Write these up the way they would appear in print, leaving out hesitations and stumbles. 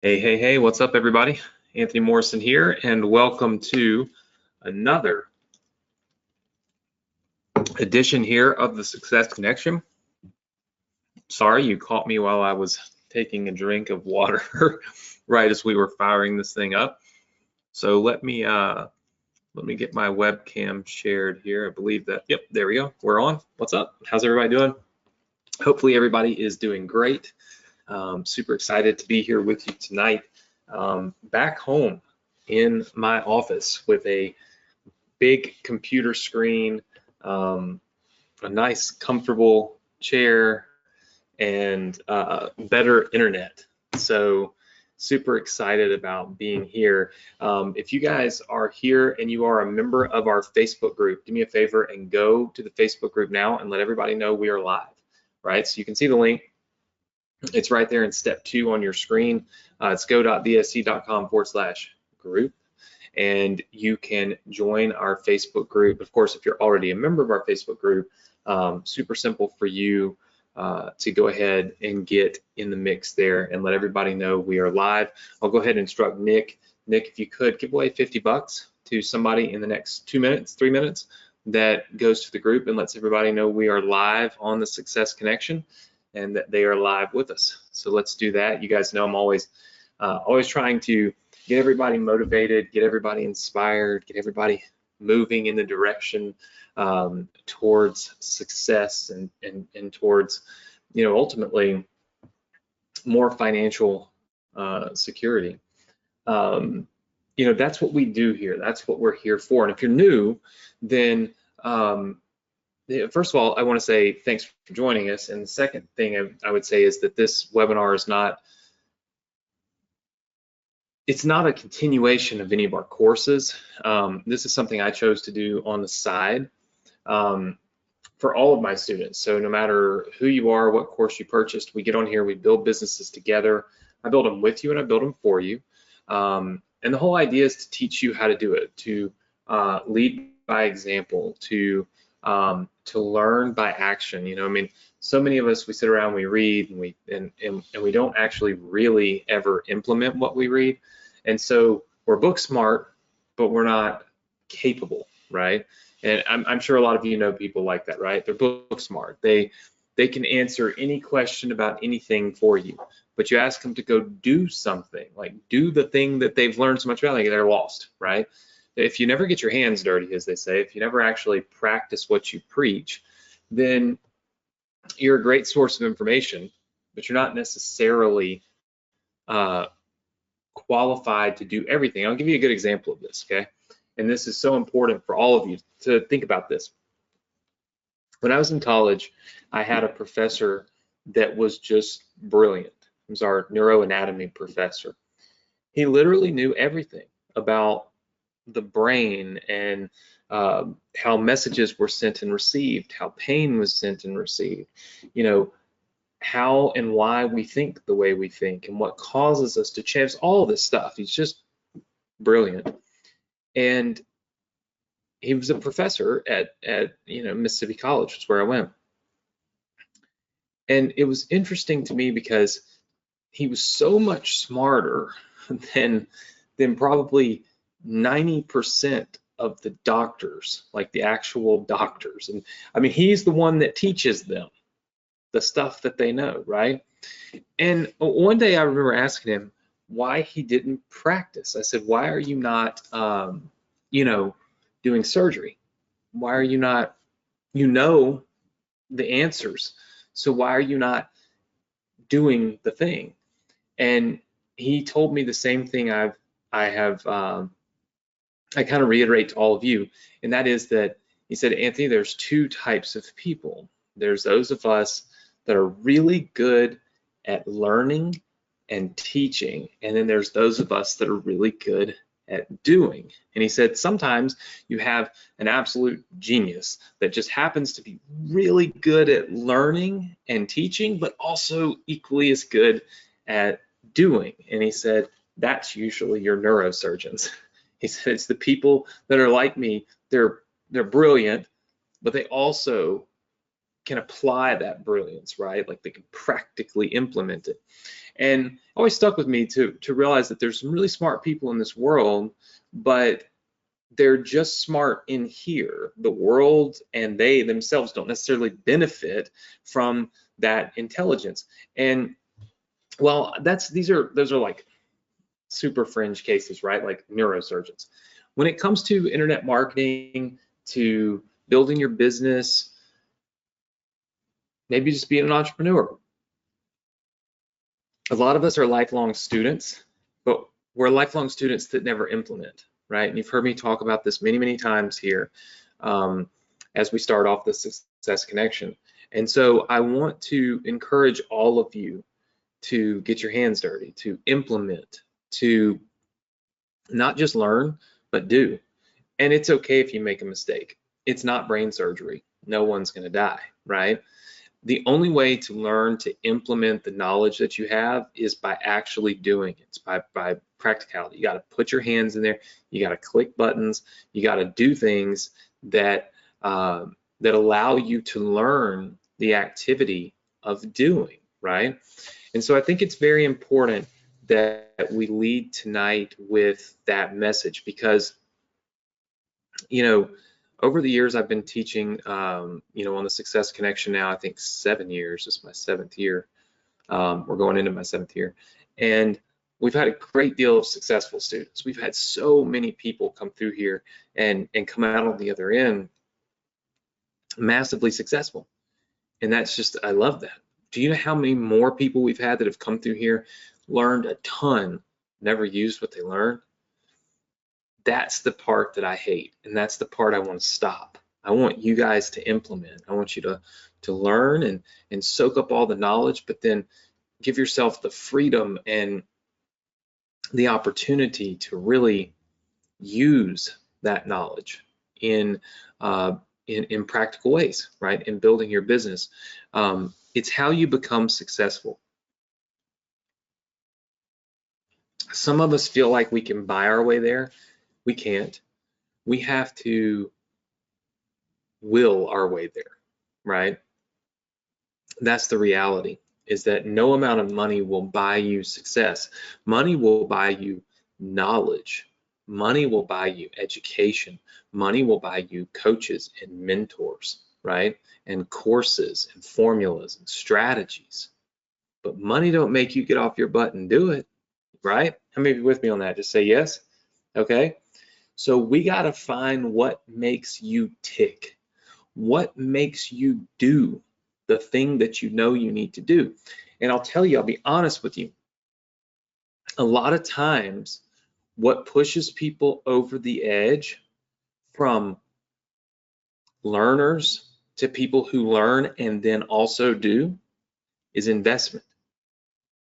Hey, what's up, everybody? Anthony Morrison here, and welcome to another edition here of the Success Connection. Sorry, you caught me while I was taking a drink of water right as we were firing this thing up. So let me get my webcam shared here. I believe that, yep, there we go. We're on. What's up? How's everybody doing? Hopefully everybody is doing great. Super excited to be here with you tonight. Back home in my office with a big computer screen, a nice comfortable chair, and better internet. So super excited about being here. If you guys are here and you are a member of our Facebook group, do me a favor and go to the Facebook group now and let everybody know we are live, right? So you can see the link. It's right there in step 2 on your screen. It's go.bsc.com/group, and you can join our Facebook group. Of course, if you're already a member of our Facebook group, super simple for you to go ahead and get in the mix there and let everybody know we are live. I'll go ahead and instruct Nick. Nick, if you could, give away $50 to somebody in the next 2 minutes, 3 minutes, that goes to the group and lets everybody know we are live on the Success Connection and that they are live with us. So let's do that. You guys know I'm always trying to get everybody motivated, get everybody inspired, get everybody moving in the direction towards success and towards, ultimately more financial security. That's what we do here. That's what we're here for. And if you're new, then first of all, I want to say thanks for joining us. And the second thing I would say is that this webinar is it's not a continuation of any of our courses. This is something I chose to do on the side for all of my students. So no matter who you are, what course you purchased, we get on here, we build businesses together. I build them with you and I build them for you. And the whole idea is to teach you how to do it, to lead by example, to learn by action. So many of us, we sit around, we read, and we don't actually really ever implement what we read. And so we're book smart, but we're not capable, right? And I'm sure a lot of you know people like that, right? They're book smart. They can answer any question about anything for you, but you ask them to go do something, like do the thing that they've learned so much about, like they're lost, right? If you never get your hands dirty, as they say, if you never actually practice what you preach, then you're a great source of information, but you're not necessarily qualified to do everything. I'll give you a good example of this, okay? And this is so important for all of you to think about this. When I was in college, I had a professor that was just brilliant. He was our neuroanatomy professor. He literally knew everything about the brain and how messages were sent and received, how pain was sent and received, how and why we think the way we think and what causes us to change, all this stuff. He's just brilliant. And he was a professor at Mississippi College, which is where I went. And it was interesting to me because he was so much smarter than probably 90% of the doctors, like the actual doctors. And I mean, he's the one that teaches them the stuff that they know, right? And one day I remember asking him why he didn't practice. I said, why are you not, doing surgery? Why are you not, the answers, so why are you not doing the thing? And he told me the same thing I kind of reiterate to all of you, and that is that he said, Anthony, there's 2 types of people. There's those of us that are really good at learning and teaching, and then there's those of us that are really good at doing. And he said, sometimes you have an absolute genius that just happens to be really good at learning and teaching, but also equally as good at doing. And he said, that's usually your neurosurgeons. He said, it's the people that are like me. They're brilliant, but they also can apply that brilliance, right? Like they can practically implement it. And it always stuck with me to realize that there's some really smart people in this world, but they're just smart in here. The world and they themselves don't necessarily benefit from that intelligence. And well, those are like super fringe cases, right? Like neurosurgeons. When it comes to internet marketing, to building your business, maybe just being an entrepreneur. A lot of us are lifelong students, but we're lifelong students that never implement, right? And you've heard me talk about this many, many times here as we start off the Success Connection. And so I want to encourage all of you to get your hands dirty, to implement, to not just learn, but do. And it's okay if you make a mistake. It's not brain surgery. No one's going to die, right? The only way to learn to implement the knowledge that you have is by actually doing it. It's by practicality. You got to put your hands in there. You got to click buttons. You got to do things that that allow you to learn the activity of doing, right? And so I think it's very important that we lead tonight with that message, because, you know, over the years I've been teaching, you know, on the Success Connection now, I think 7 years. This is my 7th year. We're going into my 7th year. And we've had a great deal of successful students. We've had so many people come through here and come out on the other end massively successful. And that's just, I love that. Do you know how many more people we've had that have come through here, learned a ton, never used what they learned? That's the part that I hate, and that's the part I want to stop. I want you guys to implement. I want you to learn and soak up all the knowledge, but then give yourself the freedom and the opportunity to really use that knowledge in practical ways, right? In building your business. It's how you become successful. Some of us feel like we can buy our way there. We can't. We have to will our way there, right? That's the reality, is that no amount of money will buy you success. Money will buy you knowledge. Money will buy you education. Money will buy you coaches and mentors, right? And courses and formulas and strategies. But money don't make you get off your butt and do it, right? How many of you with me on that? Just say yes. Okay. So we got to find what makes you tick. What makes you do the thing that you know you need to do? And I'll tell you, I'll be honest with you. A lot of times, what pushes people over the edge from learners to people who learn and then also do is investment.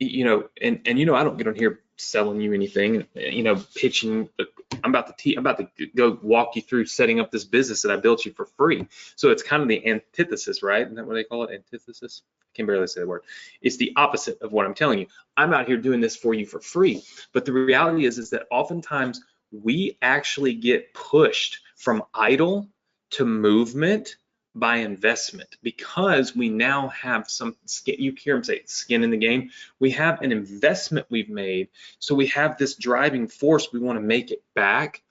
You know, and you know, I don't get on here selling you anything, you know, pitching. I'm about to go walk you through setting up this business that I built you for free. So it's kind of the antithesis, right? Isn't that what they call it? Antithesis? I can barely say the word. It's the opposite of what I'm telling you. I'm out here doing this for you for free. But the reality is that oftentimes we actually get pushed from idle to movement by investment, because we now have some skin. You hear them say skin in the game. We have an investment we've made, so we have this driving force. We want to make it back,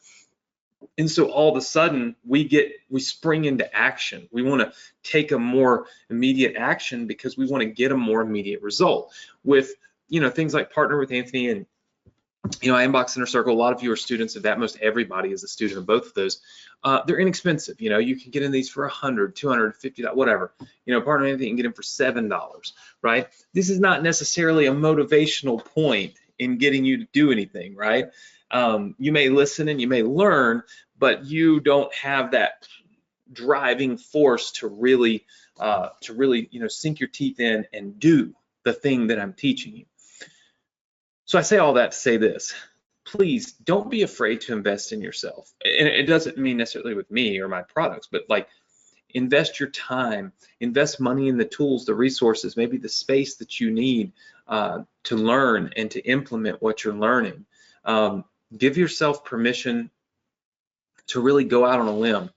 and so all of a sudden we spring into action. We want to take a more immediate action because we want to get a more immediate result. With, you know, things like Partner with Anthony and, you know, Inbox Inner Circle, a lot of you are students of that. Most everybody is a student of both of those. They're inexpensive. You know, you can get in these for $100, $250, whatever. You know, Partner with Anthony, you can get them for $7, right? This is not necessarily a motivational point in getting you to do anything, right? You may listen and you may learn, but you don't have that driving force to really, you know, sink your teeth in and do the thing that I'm teaching you. So I say all that to say this: please don't be afraid to invest in yourself. And it doesn't mean necessarily with me or my products, but like, invest your time, invest money in the tools, the resources, maybe the space that you need to learn and to implement what you're learning. Give yourself permission to really go out on a limb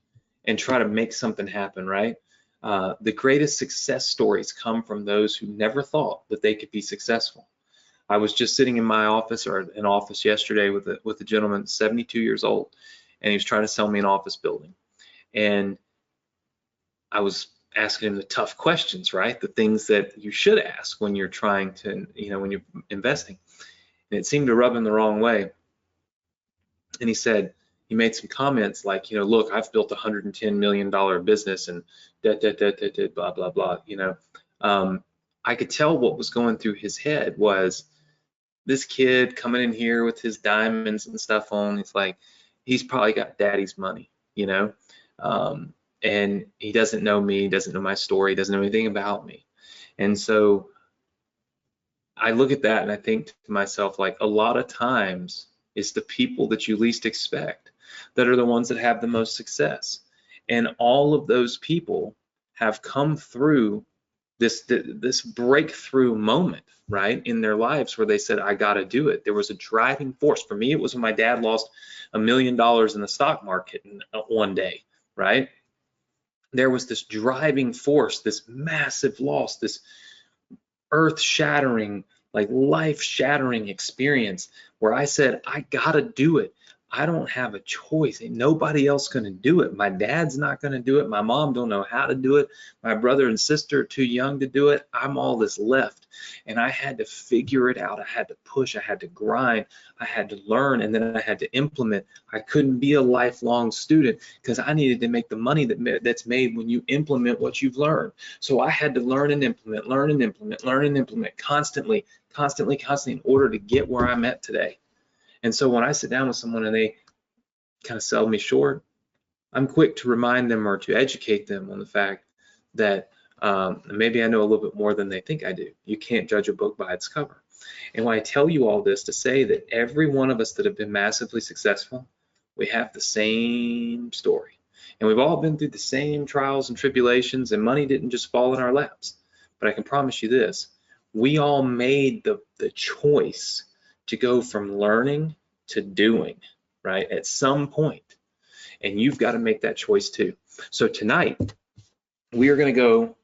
and try to make something happen, right? The greatest success stories come from those who never thought that they could be successful. I was just sitting in my office or an office yesterday with a gentleman 72 years old, and he was trying to sell me an office building. And I was asking him the tough questions, right? The things that you should ask when you're trying to, when you're investing. And it seemed to rub him the wrong way. And he made some comments like, look, I've built a $110 million business and blah, blah, blah, I could tell what was going through his head was this kid coming in here with his diamonds and stuff on. It's like, he's probably got daddy's money, and he doesn't know me, doesn't know my story, doesn't know anything about me. And so I look at that and I think to myself, like, a lot of times it's the people that you least expect that are the ones that have the most success. And all of those people have come through this breakthrough moment, right, in their lives where they said, I got to do it. There was a driving force. For me, it was when my dad lost $1 million in the stock market in one day, right? There was this driving force, this massive loss, this earth-shattering, like life-shattering experience where I said, I got to do it. I don't have a choice. Ain't nobody else going to do it. My dad's not going to do it. My mom don't know how to do it. My brother and sister are too young to do it. I'm all that's left. And I had to figure it out. I had to push. I had to grind. I had to learn. And then I had to implement. I couldn't be a lifelong student because I needed to make the money that's made when you implement what you've learned. So I had to learn and implement, learn and implement, learn and implement constantly in order to get where I'm at today. And so when I sit down with someone and they kind of sell me short, I'm quick to remind them or to educate them on the fact that maybe I know a little bit more than they think I do. You can't judge a book by its cover. And when I tell you all this to say that every one of us that have been massively successful, we have the same story. And we've all been through the same trials and tribulations, and money didn't just fall in our laps. But I can promise you this, we all made the choice to go from learning to doing, right, at some point. And you've got to make that choice too. So tonight, we are going to go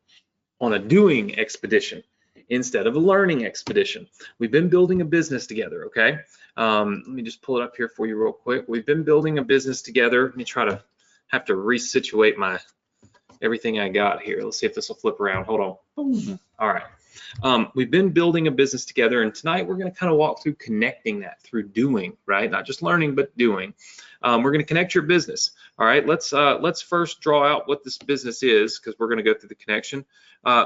on a doing expedition instead of a learning expedition. We've been building a business together, okay? Let me just pull it up here for you real quick. We've been building a business together. Let me have to resituate everything I got here. Let's see if this will flip around. Hold on. Boom. All right. We've been building a business together, and tonight we're going to kind of walk through connecting that through doing, right? Not just learning, but doing. We're going to connect your business. All right, let's first draw out what this business is, because we're going to go through the connection.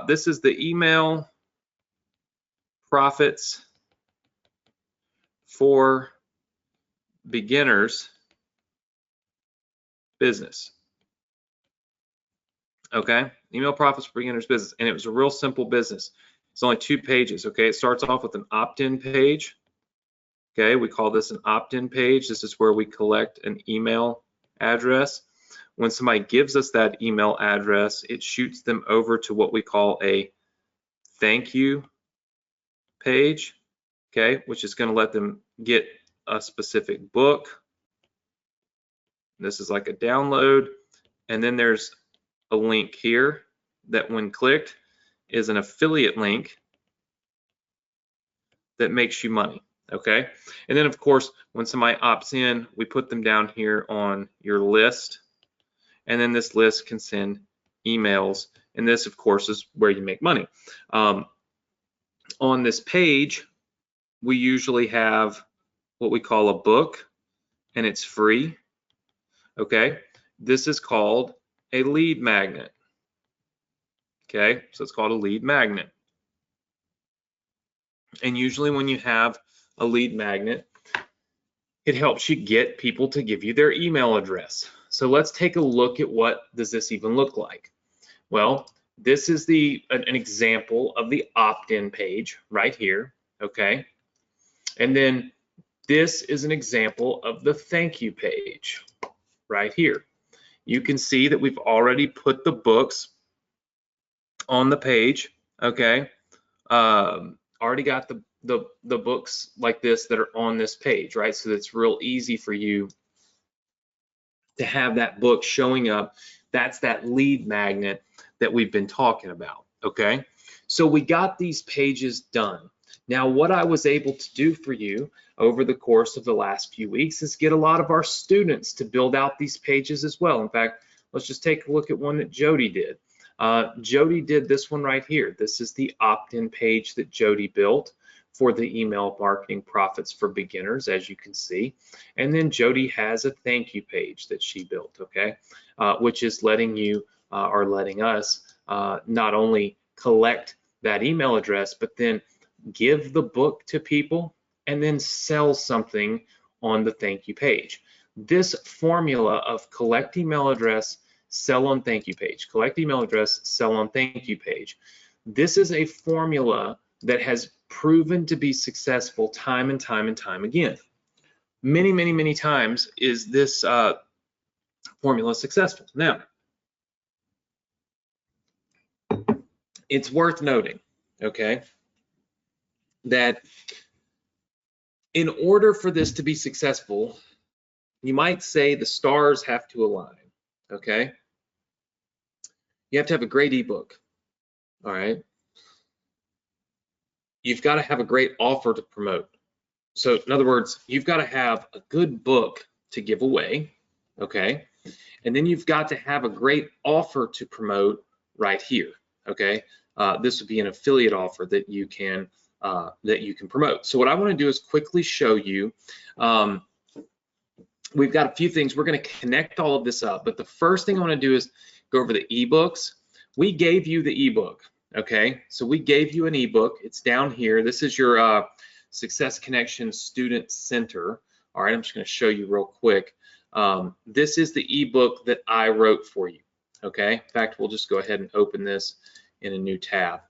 This is the email profits for beginners business. Okay, email profits for beginners business, and it was a real simple business. It's only 2 pages. Okay, it starts off with an opt-in page. Okay, we call this an opt-in page. This is where we collect an email address. When somebody gives us that email address, it shoots them over to what we call a thank you page, okay, which is going to let them get a specific book. This is like a download, and then there's a link here that when clicked is an affiliate link that makes you money, okay? And then of course, when somebody opts in, we put them down here on your list, and then this list can send emails, and this of course is where you make money. On this page, we usually have what we call a book, and it's free, okay? This is called a lead magnet. Okay, so it's called a lead magnet. And usually when you have a lead magnet, it helps you get people to give you their email address. So let's take a look at what does this even look like. Well, this is an example of the opt-in page right here, okay? And then this is an example of the thank you page right here. You can see that we've already put the books on the page, okay? Already got the books like this that are on this page, right? So it's real easy for you to have that book showing up. That's that lead magnet that we've been talking about, okay? So we got these pages done. Now, what I was able to do for you over the course of the last few weeks is get a lot of our students to build out these pages as well. In fact, let's just take a look at one that Jody did. Jody did this one right here. This is the opt-in page that Jody built for the email marketing profits for beginners, as you can see. And then Jody has a thank you page that she built, okay, which is letting you or letting us not only collect that email address, but then give the book to people and then sell something on the thank you page. This formula of collect email address, sell on thank you page, collect email address, sell on thank you page. This is a formula that has proven to be successful time and time and time again. Many, many, many times is this formula successful. Now, it's worth noting, okay, that in order for this to be successful, you might say the stars have to align, okay? You have to have a great ebook, all right? You've got to have a great offer to promote. So in other words, you've got to have a good book to give away, okay? And then you've got to have a great offer to promote right here, okay? This would be an affiliate offer that you can promote. So what I want to do is quickly show you. We've got a few things. We're going to connect all of this up, but the first thing I want to do is go over the ebooks. We gave you the ebook, okay? So we gave you an ebook. It's down here. This is your Success Connection Student Center. All right, I'm just going to show you real quick. This is the ebook that I wrote for you, okay? In fact, we'll just go ahead and open this in a new tab.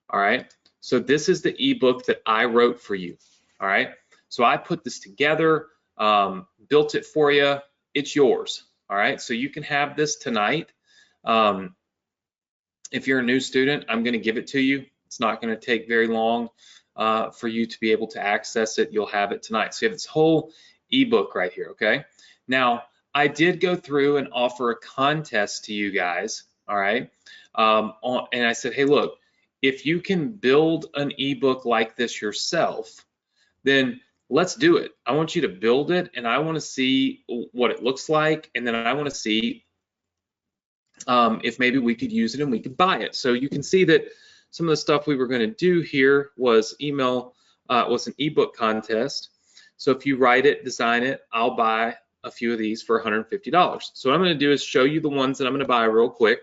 All right, so this is the ebook that I wrote for you. All right, so I put this together, built it for you. It's yours. All right, so you can have this tonight. If you're a new student, I'm going to give it to you. It's not going to take very long for you to be able to access it. You'll have it tonight. So you have this whole ebook right here, okay? Now, I did go through and offer a contest to you guys, all right? And I said, hey, look, if you can build an ebook like this yourself, then let's do it. I want you to build it, and I want to see what it looks like, and then I want to see if maybe we could use it and we could buy it. So you can see that some of the stuff we were going to do here was was an ebook contest. So if you write it, design it, I'll buy a few of these for $150. So what I'm going to do is show you the ones that I'm going to buy real quick.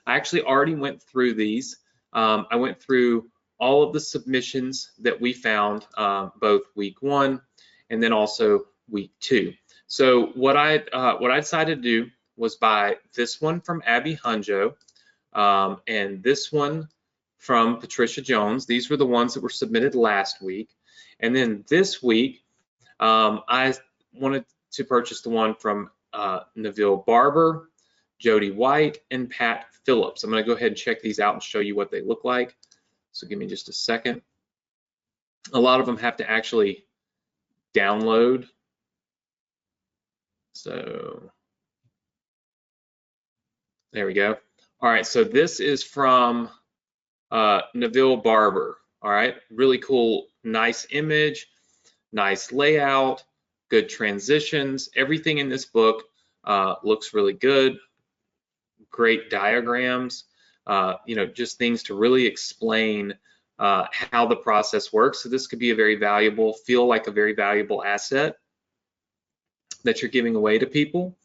I actually already went through these. I went through all of the submissions that we found, both week 1 and then also week 2. So what I decided to do was buy this one from Abby Hunjo and this one from Patricia Jones. These were the ones that were submitted last week. And then this week, I wanted to purchase the one from Neville Barber, Jody White, and Pat Phillips. I'm going to go ahead and check these out and show you what they look like. So give me just a second. A lot of them have to actually download. So there we go. All right, so this is from Neville Barber. All right, really cool, nice image, nice layout, good transitions. Everything in this book looks really good. Great diagrams, just things to really explain how the process works. So this could be a very valuable, feel like a very valuable asset that you're giving away to people.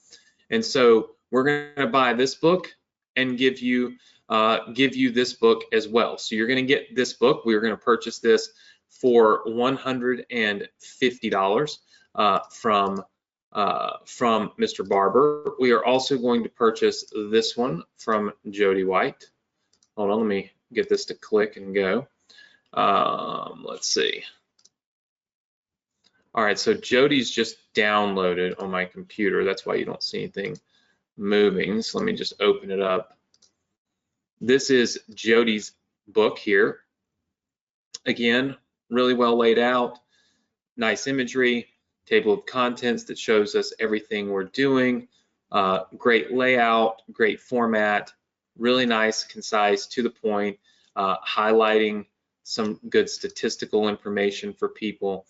And so we're going to buy this book and give you this book as well. So you're going to get this book. We're going to purchase this for $150 from Mr. Barber. We are also going to purchase this one from Jody White. Hold on, let me get this to click and go. Let's see. All right, so Jody's just downloaded on my computer. That's why you don't see anything moving. So let me just open it up. This is Jody's book here. Again, really well laid out, nice imagery, table of contents that shows us everything we're doing, great layout, great format, really nice, concise, to the point, highlighting some good statistical information for people.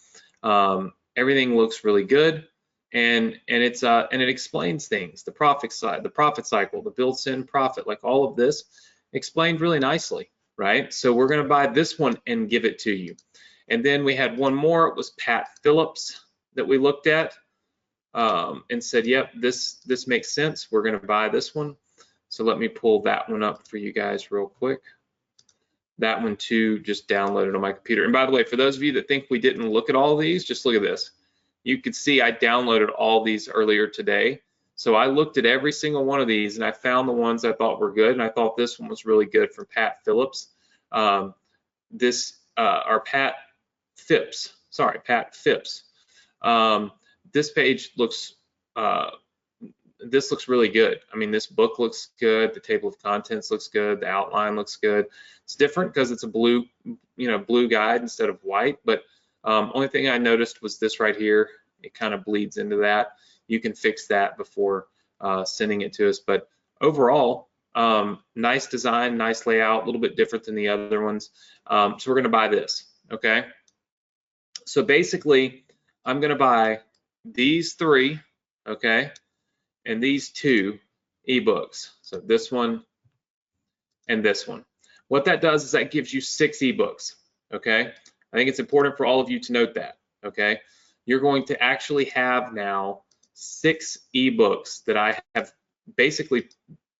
Everything looks really good, and it explains things. The profit side, the profit cycle, the built-in profit, like all of this explained really nicely, right? So we're going to buy this one and give it to you. And then we had one more. It was Pat Phillips that we looked at and said, yep, this makes sense. We're going to buy this one. So let me pull that one up for you guys real quick. That one too, just downloaded on my computer. And by the way, for those of you that think we didn't look at all of these, just look at this. You could see I downloaded all these earlier today. So I looked at every single one of these and I found the ones I thought were good. And I thought this one was really good from Pat Phillips. Or Pat Phipps, sorry, Pat Phipps. This page looks, this looks really good. I mean, this book looks good. The table of contents looks good. The outline looks good. It's different because it's a blue, blue guide instead of white. But only thing I noticed was this right here. It kind of bleeds into that. You can fix that before sending it to us. But overall, nice design, nice layout, a little bit different than the other ones. So we're going to buy this. Okay. So basically, I'm going to buy these 3. Okay. And these 2 ebooks. So this one and this one. What that does is that gives you 6 ebooks. Okay. I think it's important for all of you to note that. Okay. You're going to actually have now 6 ebooks that I have basically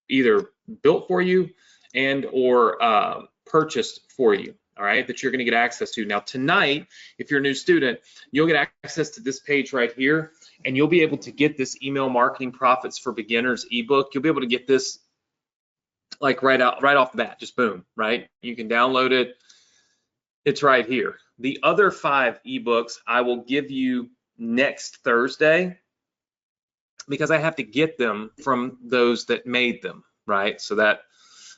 either built for you and or purchased for you. All right, that you're going to get access to. Now tonight, if you're a new student, you'll get access to this page right here, and you'll be able to get this Email Marketing Profits for Beginners ebook. You'll be able to get this like right off the bat, just boom, right? You can download it. It's right here. The other 5 ebooks I will give you next Thursday because I have to get them from those that made them, right? So that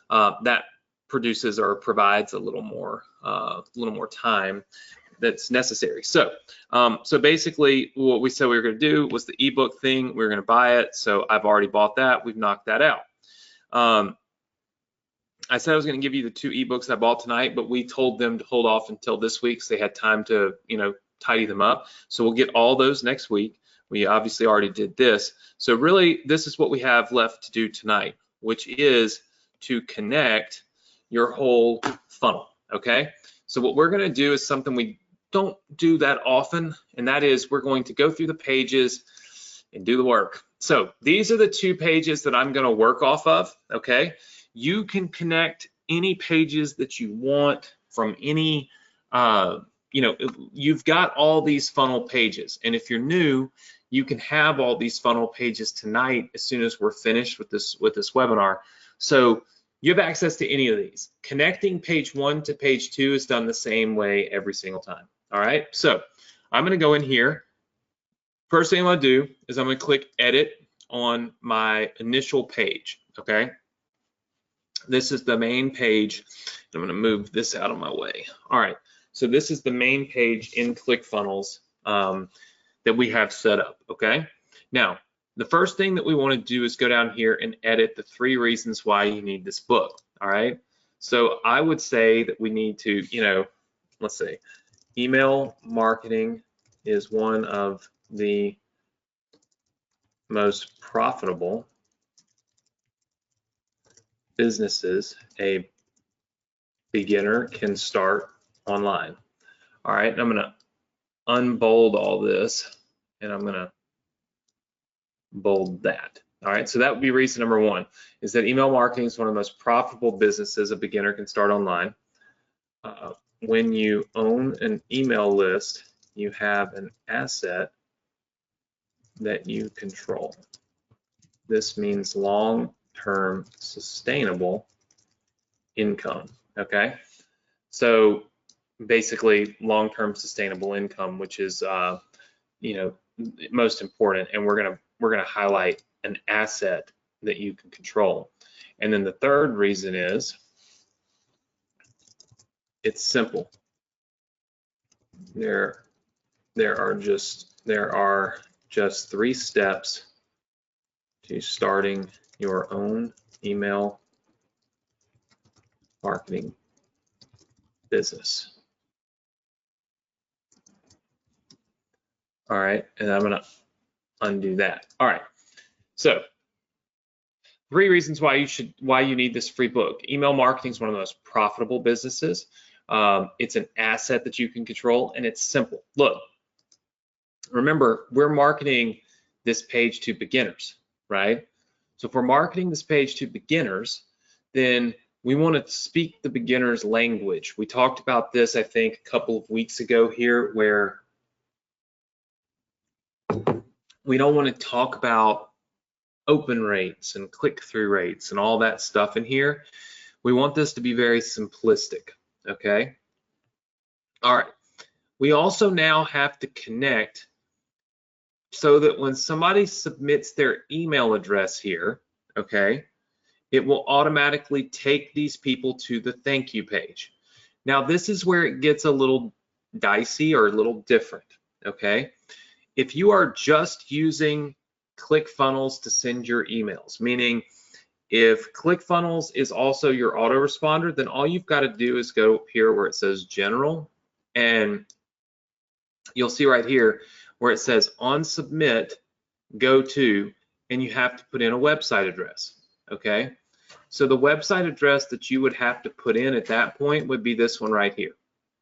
that produces or provides a little more time that's necessary. So so basically what we said we were going to do was the ebook thing. We were going to buy it. So I've already bought that. We've knocked that out. I said I was going to give you the 2 ebooks I bought tonight, but we told them to hold off until this week so they had time to, tidy them up. So we'll get all those next week. We obviously already did this. So really, this is what we have left to do tonight, which is to connect your whole funnel, okay? So what we're gonna do is something we don't do that often, and that is we're going to go through the pages and do the work. So these are the 2 pages that I'm gonna work off of, okay? You can connect any pages that you want from any, you've got all these funnel pages, and if you're new, you can have all these funnel pages tonight as soon as we're finished with this webinar. So you have access to any of these. Connecting page 1 to page 2 is done the same way every single time. All right, so I'm going to go in here. First thing I'm going to do is I'm going to click edit on my initial page. Okay, this is the main page. I'm going to move this out of my way. All right, so this is the main page in ClickFunnels that we have set up. Okay, now the first thing that we want to do is go down here and edit the 3 reasons why you need this book. All right, so I would say that we need to, let's say email marketing is one of the most profitable businesses a beginner can start online. All right, I'm going to unbold all this and I'm going to bold that. All right, so that would be reason number 1, is that email marketing is one of the most profitable businesses a beginner can start online. When you own an email list, you have an asset that you control. This means long-term sustainable income. Okay, so basically long-term sustainable income, which is most important, and we're gonna highlight an asset that you can control. And then the third reason is it's simple. There are just 3 steps to starting your own email marketing business. All right, and I'm gonna undo that. All right, so 3 reasons why you need this free book. Email marketing is one of the most profitable businesses. It's an asset that you can control, and it's simple. Look, remember, we're marketing this page to beginners, right? So if we're marketing this page to beginners, then we want to speak the beginner's language. We talked about this, I think, a couple of weeks ago here, where we don't want to talk about open rates and click-through rates and all that stuff in here. We want this to be very simplistic, okay? All right, we also now have to connect so that when somebody submits their email address here, okay, it will automatically take these people to the thank you page. Now, this is where it gets a little dicey or a little different, okay? If you are just using ClickFunnels to send your emails, meaning if ClickFunnels is also your autoresponder, then all you've got to do is go here where it says General, and you'll see right here where it says on submit, go to, and you have to put in a website address, okay? So the website address that you would have to put in at that point would be this one right here,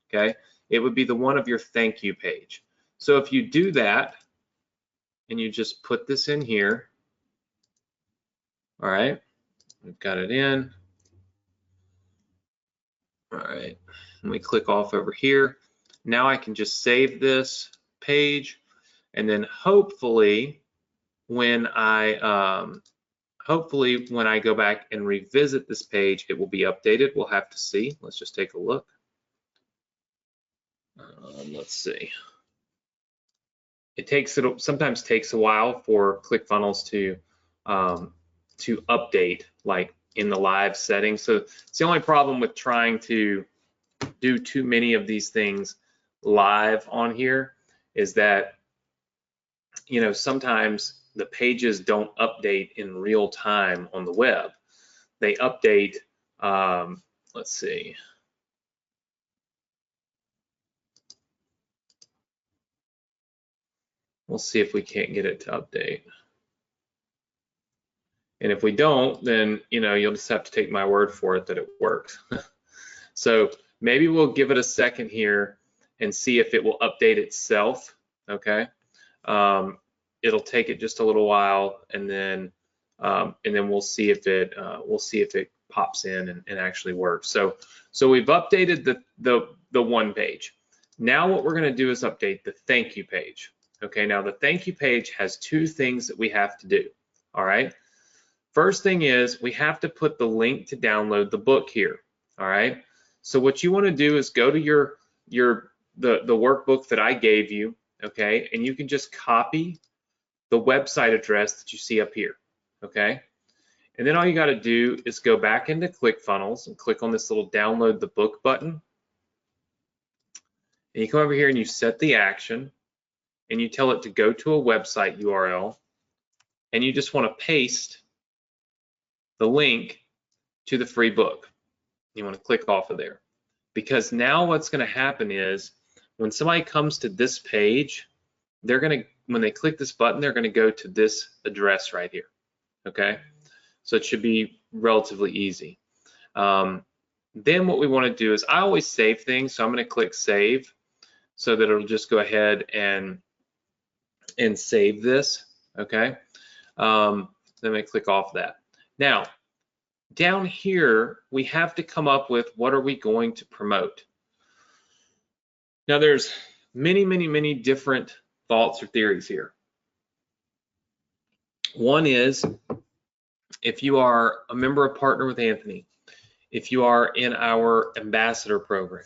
okay? It would be the one of your thank you page. So if you do that, and you just put this in here, all right, we've got it in. All right, and we click off over here. Now I can just save this page, and then hopefully when I go back and revisit this page, it will be updated. We'll have to see. Let's just take a look. Let's see. It sometimes takes a while for ClickFunnels to update, like in the live setting. So it's the only problem with trying to do too many of these things live on here is that, you know, sometimes the pages don't update in real time on the web. They update, let's see. We'll see if we can't get it to update. And if we don't, then, you know, you'll just have to take my word for it that it works. So maybe we'll give it a second here and see if it will update itself, okay? It'll take it just a little while, and then we'll see if it pops in and actually works. So we've updated the one page. Now what we're going to do is update the thank you page. Okay, now the thank you page has 2 things that we have to do. All right. First thing is we have to put the link to download the book here. All right. So what you want to do is go to the workbook that I gave you. Okay, and you can just copy the website address that you see up here. Okay, and then all you got to do is go back into ClickFunnels and click on this little download the book button. And you come over here and you set the action, and you tell it to go to a website URL, and you just want to paste the link to the free book. You want to click off of there, because now what's going to happen is when somebody comes to this page, when they click this button, they're going to go to this address right here. Okay, so it should be relatively easy. Then what we want to do is, I always save things, so I'm going to click save so that it'll just go ahead and save this. Okay, then I click off that. Now down here we have to come up with what are we going to promote. Now there's many different thoughts or theories here. One is, if you are a member of Partner with Anthony, if you are in our ambassador program,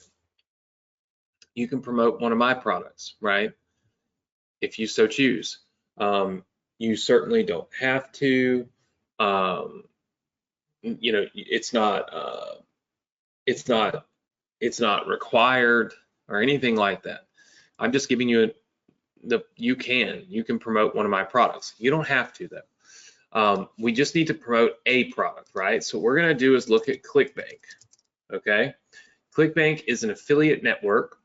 you can promote one of my products, right? If you so choose. You certainly don't have to. You know, it's not required or anything like that. I'm just giving you you can promote one of my products. You don't have to though. We just need to promote a product, right? So what we're going to do is look at ClickBank. okay? ClickBank is an affiliate network.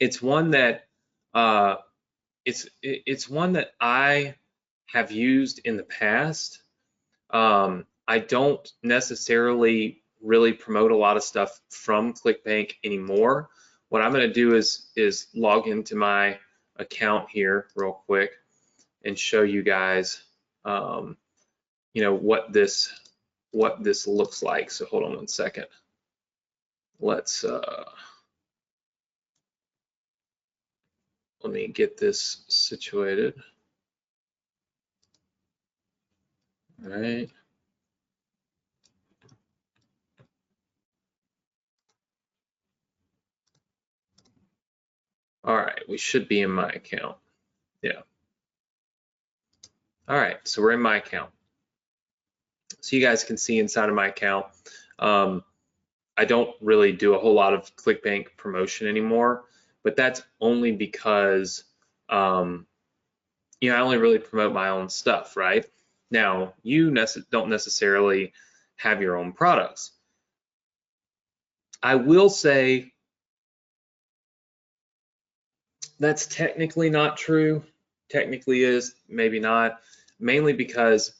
It's one that it's one that I have used in the past. I don't necessarily really promote a lot of stuff from ClickBank anymore. What I'm going to do is log into my account here real quick and show you guys, you know, what this looks like. So hold on one second. Let's let me get this situated. All right. All right, we should be in my account. Yeah. All right, so we're in my account. So you guys can see inside of my account, I don't really do a whole lot of ClickBank promotion anymore, but that's only because, you know, I only really promote my own stuff, right? Now, you don't necessarily have your own products. I will say that's technically not true. Technically is, maybe not, mainly because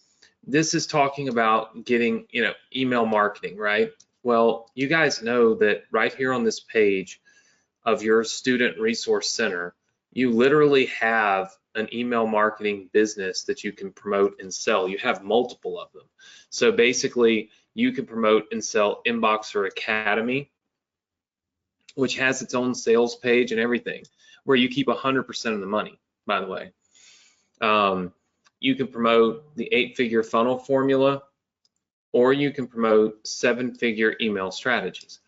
this is talking about getting, you know, email marketing, right? Well, you guys know that right here on this page of your Student Resource Center, you literally have an email marketing business that you can promote and sell. You have multiple of them. So basically, you can promote and sell Inboxer Academy, which has its own sales page and everything, where you keep 100% of the money, by the way. You can promote the 8-figure funnel formula, or you can promote 7-figure email strategies.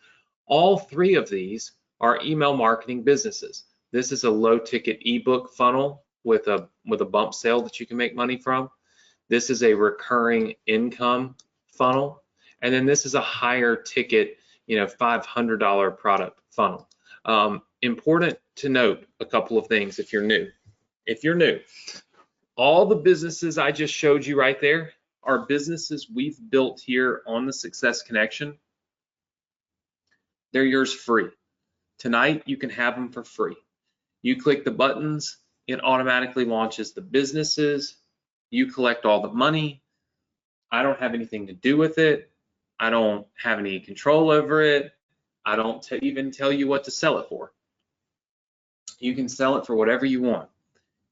All three of these are email marketing businesses. This is a low-ticket ebook funnel with a bump sale that you can make money from. This is a recurring income funnel, and then this is a higher ticket, you know, $500 product funnel. Important to note a couple of things if you're new. If you're new, all the businesses I just showed you right there are businesses we've built here on the Success Connection. They're yours free. Tonight, you can have them for free. You click the buttons, it automatically launches the businesses. You collect all the money. I don't have anything to do with it. I don't have any control over it. I don't even tell you what to sell it for. You can sell it for whatever you want.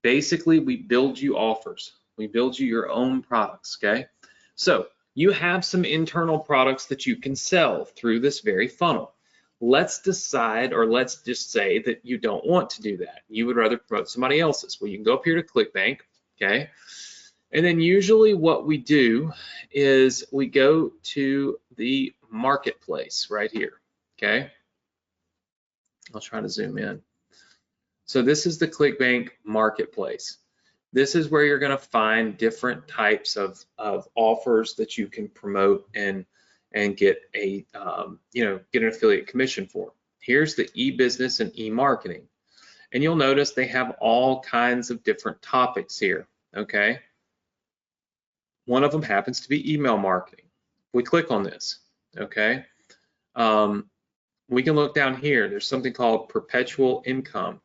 Basically, we build you offers. We build you your own products, okay? So you have some internal products that you can sell through this very funnel. Let's decide, or let's just say that you don't want to do that. You would rather promote somebody else's. Well, you can go up here to ClickBank, okay? And then usually what we do is we go to the marketplace right here, okay? I'll try to zoom in. So this is the ClickBank marketplace. This is where you're going to find different types of offers that you can promote and get a you know, get an affiliate commission for. Here's the e-business and e-marketing, and you'll notice they have all kinds of different topics here. Okay, one of them happens to be email marketing. We click on this. Okay, we can look down here. There's something called perpetual income.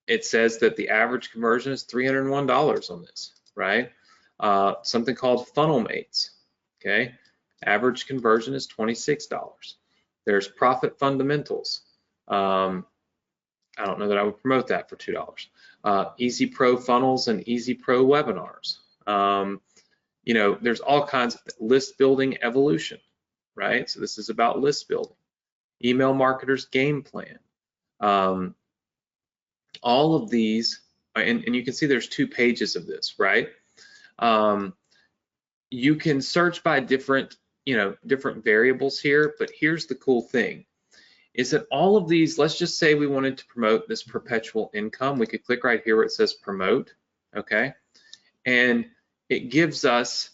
It says that the average conversion is $301 on this, right? Something called funnel mates. Okay, average conversion is $26. There's profit fundamentals. I don't know that I would promote that for $2. Easy Pro funnels and Easy Pro webinars. You know, there's all kinds of list building evolution, right? So this is about list building. Email marketers game plan. All of these, and you can see there's 2 pages of this, right? You can search by different, you know, different variables here, but here's the cool thing, is that all of these, let's just say we wanted to promote this perpetual income, we could click right here where it says promote, okay? And it gives us,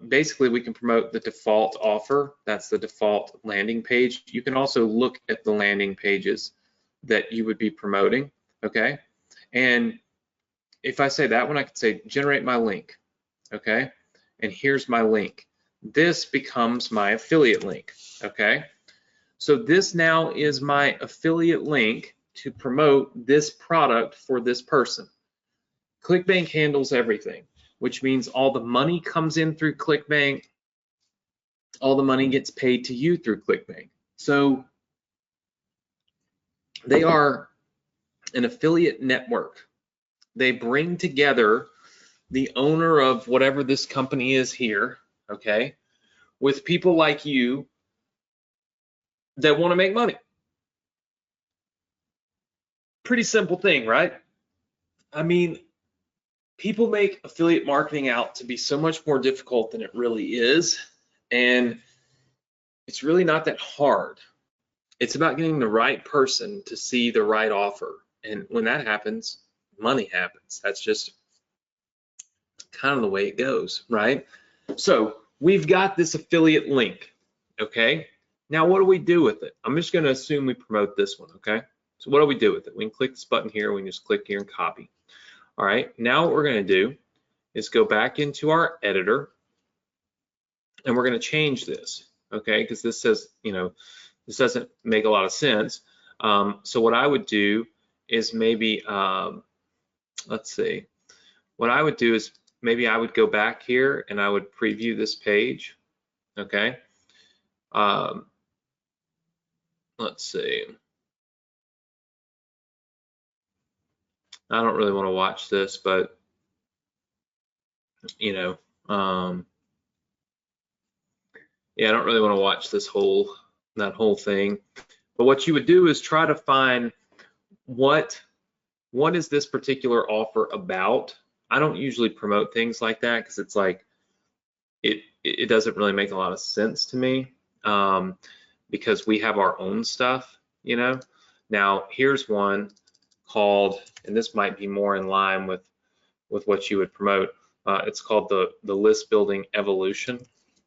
basically we can promote the default offer, that's the default landing page. You can also look at the landing pages that you would be promoting, okay? And if I say that one, I could say generate my link, okay? And here's my link. this becomes my affiliate link, okay? So this now is my affiliate link to promote this product for this person. ClickBank handles everything, which means all the money comes in through ClickBank, all the money gets paid to you through ClickBank. So they are an affiliate network. They bring together the owner of whatever this company is here, okay, with people like you that want to make money. Pretty simple thing, right? I mean, people make affiliate marketing out to be so much more difficult than it really is. And it's really not that hard. It's about getting the right person to see the right offer. And when that happens, money happens. That's just kind of the way it goes, right? So we've got this affiliate link, okay? Now what do we do with it? I'm just going to assume we promote this one, okay? So what do we do with it? We can click this button here. We can just click here and copy. All right, now what we're going to do is go back into our editor and we're going to change this, okay? Because this says, you know, this doesn't make a lot of sense. So what I would do is maybe, let's see, what I would do is maybe I would go back here and I would preview this page, okay? Let's see. I don't really want to watch this, but you know, yeah, I don't really want to watch this that whole thing. But what you would do is try to find what is this particular offer about. I don't usually promote things like that because it's like it doesn't really make a lot of sense to me because we have our own stuff, you know. Now here's one called, and this might be more in line with what you would promote. It's called the list building evolution.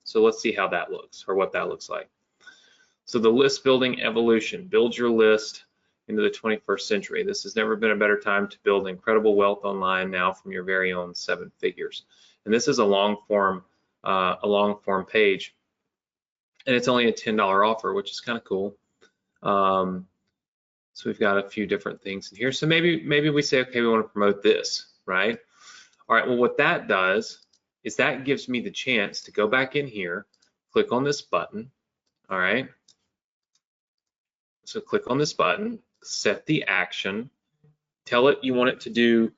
So let's see how that looks or what that looks like. So the list building evolution, build your list into the 21st century. This has never been a better time to build incredible wealth online now from your very own 7 figures. And this is a long form page, and it's only a $10 offer, which is kind of cool. So we've got a few different things in here. So maybe we say, okay, we want to promote this, right? All right, well, what that does is that gives me the chance to go back in here, click on this button, all right? So click on this button, set the action, tell it you want it to do,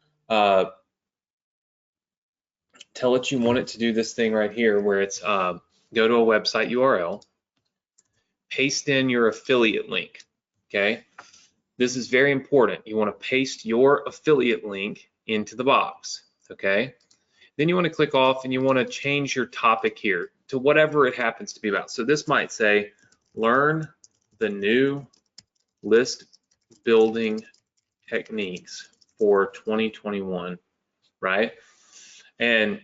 this thing right here where it's go to a website URL, paste in your affiliate link, okay? This is very important. You want to paste your affiliate link into the box, okay? Then you want to click off and you want to change your topic here to whatever it happens to be about. So this might say, learn the new list building techniques for 2021, right? And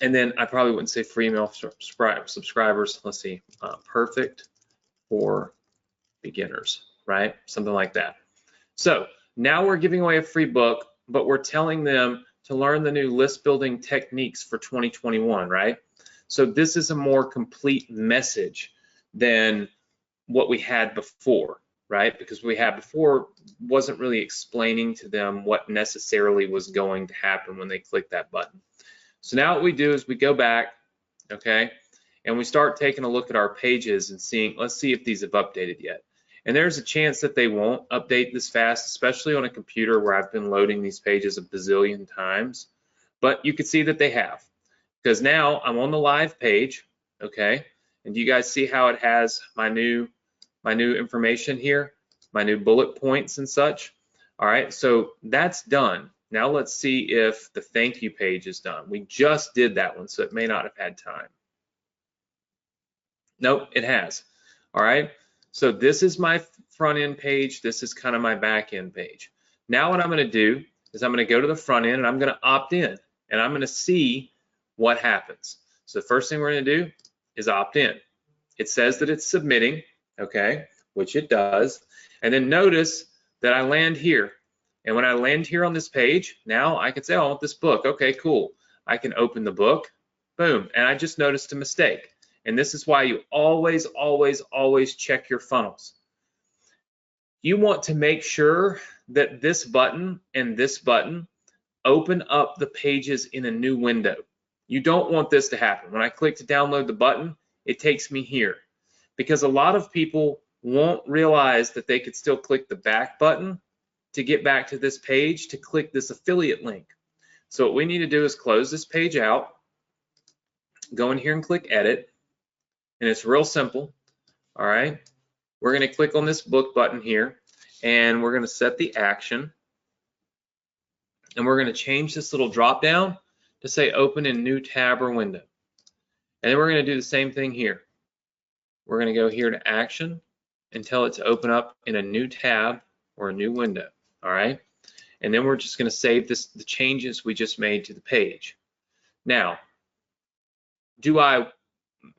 then I probably wouldn't say free email subscribers. Let's see, perfect for beginners, right? Something like that. So now we're giving away a free book, but we're telling them to learn the new list building techniques for 2021, right? So this is a more complete message than what we had before, right? Because what we had before wasn't really explaining to them what necessarily was going to happen when they click that button. So now what we do is we go back, okay, and we start taking a look at our pages and seeing, let's see if these have updated yet. And there's a chance that they won't update this fast, especially on a computer where I've been loading these pages a bazillion times. But you can see that they have, because now I'm on the live page, okay? And do you guys see how it has my new information here, my new bullet points and such? All right, so that's done. Now let's see if the thank you page is done. We just did that one, so it may not have had time. Nope, it has. All right. So this is my front end page. This is kind of my back end page. Now what I'm going to do is I'm going to go to the front end and I'm going to opt in and I'm going to see what happens. So the first thing we're going to do is opt in. It says that it's submitting, okay, which it does. And then notice that I land here. And when I land here on this page, now I can say, oh, I want this book. Okay, cool. I can open the book. Boom. And I just noticed a mistake. And this is why you always, always, always check your funnels. You want to make sure that this button and this button open up the pages in a new window. You don't want this to happen. When I click to download the button, it takes me here, because a lot of people won't realize that they could still click the back button to get back to this page to click this affiliate link. So what we need to do is close this page out, go in here and click edit, and it's real simple. All right, we're going to click on this book button here, and we're going to set the action, and we're going to change this little drop down to say open in new tab or window. And then we're going to do the same thing here. We're going to go here to action and tell it to open up in a new tab or a new window. All right, and then we're just going to save the changes we just made to the page. Now, do I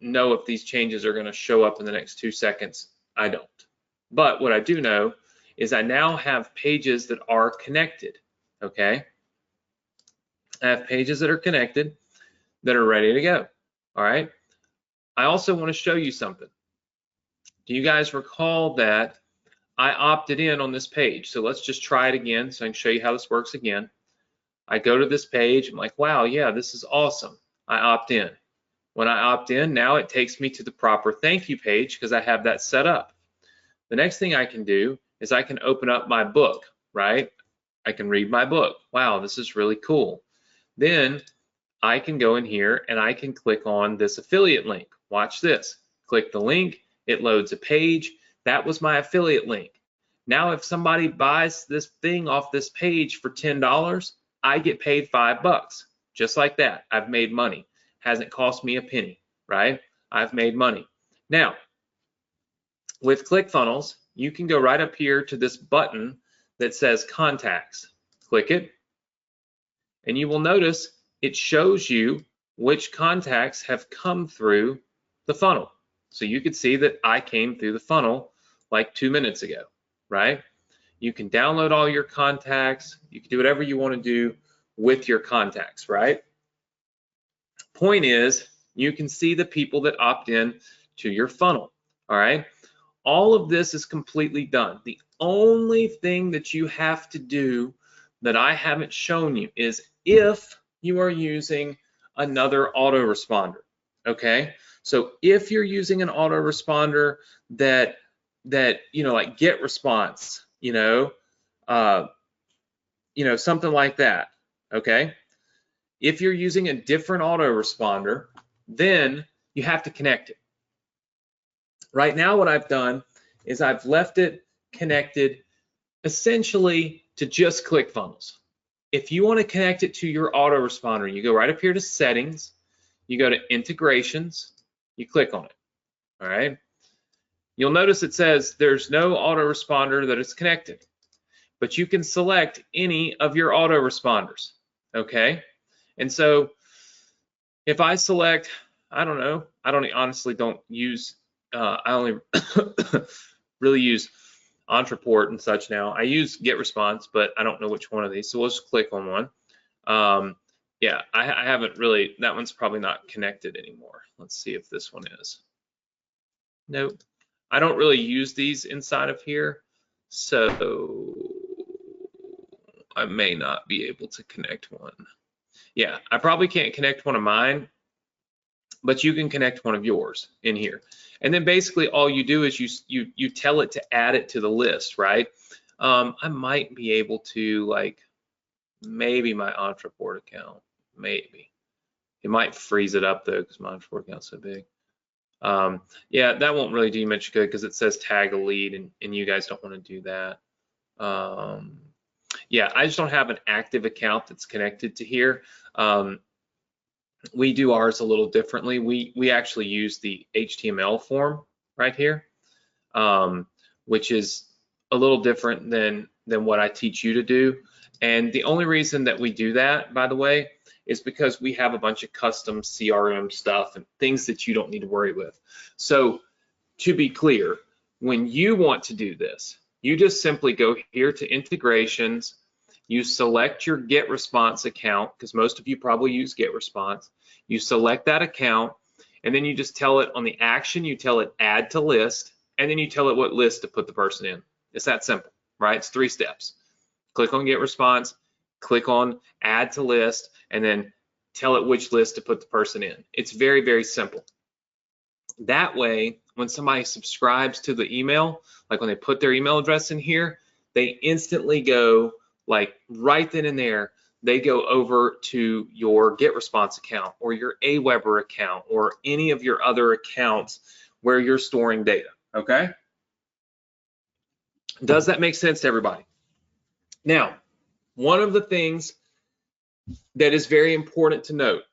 know if these changes are going to show up in the next 2 seconds? I don't. But what I do know is I now have pages that are connected. Okay, I have pages that are connected that are ready to go. All right, I also want to show you something. Do you guys recall that I opted in on this page? So let's just try it again so I can show you how this works again. I go to this page, I'm like, wow, yeah, this is awesome. I opt in. When I opt in, now it takes me to the proper thank you page because I have that set up. The next thing I can do is I can open up my book, right? I can read my book. Wow, this is really cool. Then I can go in here and I can click on this affiliate link. Watch this. Click the link, it loads a page. That was my affiliate link. Now, if somebody buys this thing off this page for $10, I get paid $5. Just like that, I've made money. Hasn't cost me a penny, right? I've made money. Now, with ClickFunnels, you can go right up here to this button that says contacts. Click it, and you will notice it shows you which contacts have come through the funnel. So you could see that I came through the funnel like 2 minutes ago, right? You can download all your contacts. You can do whatever you want to do with your contacts, right? Point is, you can see the people that opt in to your funnel, all right? All of this is completely done. The only thing that you have to do that I haven't shown you is if you are using another autoresponder, okay? So if you're using an autoresponder that like Get Response, something like that, okay? If you're using a different autoresponder, then you have to connect it. Right now, what I've done is I've left it connected essentially to just ClickFunnels. If you want to connect it to your autoresponder, you go right up here to Settings, you go to Integrations, you click on it, all right? You'll notice it says there's no autoresponder that is connected, but you can select any of your autoresponders, okay? And so if I select, I don't know, I honestly don't use, I only really use Entreport and such now. I use Get Response, but I don't know which one of these, so we'll just click on one. Yeah, I haven't really, that one's probably not connected anymore. Let's see if this one is. Nope. I don't really use these inside of here, so I may not be able to connect one. Yeah, I probably can't connect one of mine, but you can connect one of yours in here. And then basically all you do is you tell it to add it to the list, right? I might be able to, like, maybe my Entreport account, maybe. It might freeze it up though, because my Entreport account's so big. Yeah, that won't really do you much good because it says tag a lead, and you guys don't want to do that. Yeah, I just don't have an active account that's connected to here. We do ours a little differently. We actually use the HTML form right here, which is a little different than what I teach you to do. And the only reason that we do that, by the way, is because we have a bunch of custom CRM stuff and things that you don't need to worry with. So to be clear, when you want to do this, you just simply go here to integrations You select your get response account, because most of you probably use get response. You select that account, and then you just tell it on the action, you tell it add to list, and then you tell it what list to put the person in. It's that simple, right? It's 3 steps. Click on get response, click on add to list, and then tell it which list to put the person in. It's very, very simple. That way, when somebody subscribes to the email, like when they put their email address in here, they instantly go, like right then and there, they go over to your get response account or your Aweber account or any of your other accounts where you're storing data, okay? Does that make sense to everybody? Now, one of the things that is very important to note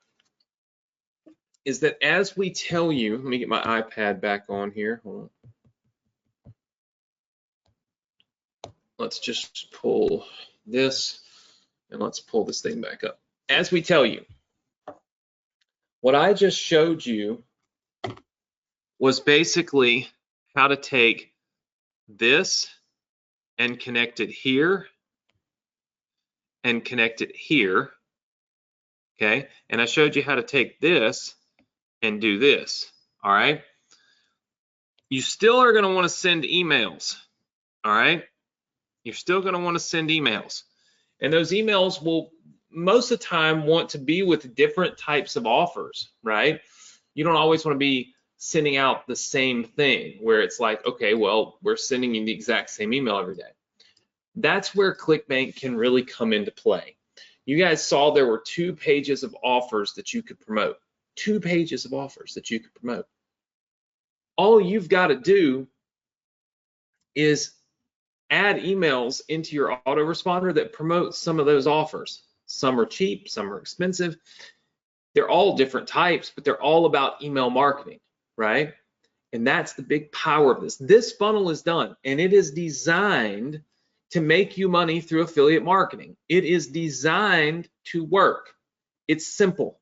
is that as we tell you, let me get my iPad back on here. Hold on. Let's just pull this and let's pull this thing back up. As we tell you, what I just showed you was basically how to take this and connect it here and connect it here, okay? And I showed you how to take this and do this, all right? You still are gonna wanna send emails, all right? You're still gonna wanna send emails. And those emails will most of the time want to be with different types of offers, right? You don't always wanna be sending out the same thing where it's like, okay, well, we're sending you the exact same email every day. That's where ClickBank can really come into play. You guys saw there were 2 pages of offers that you could promote. 2 pages of offers that you could promote. All you've got to do is add emails into your autoresponder that promote some of those offers. Some are cheap, some are expensive. They're all different types, but they're all about email marketing, right? And that's the big power of this. This funnel is done, and it is designed to make you money through affiliate marketing. It is designed to work. It's simple.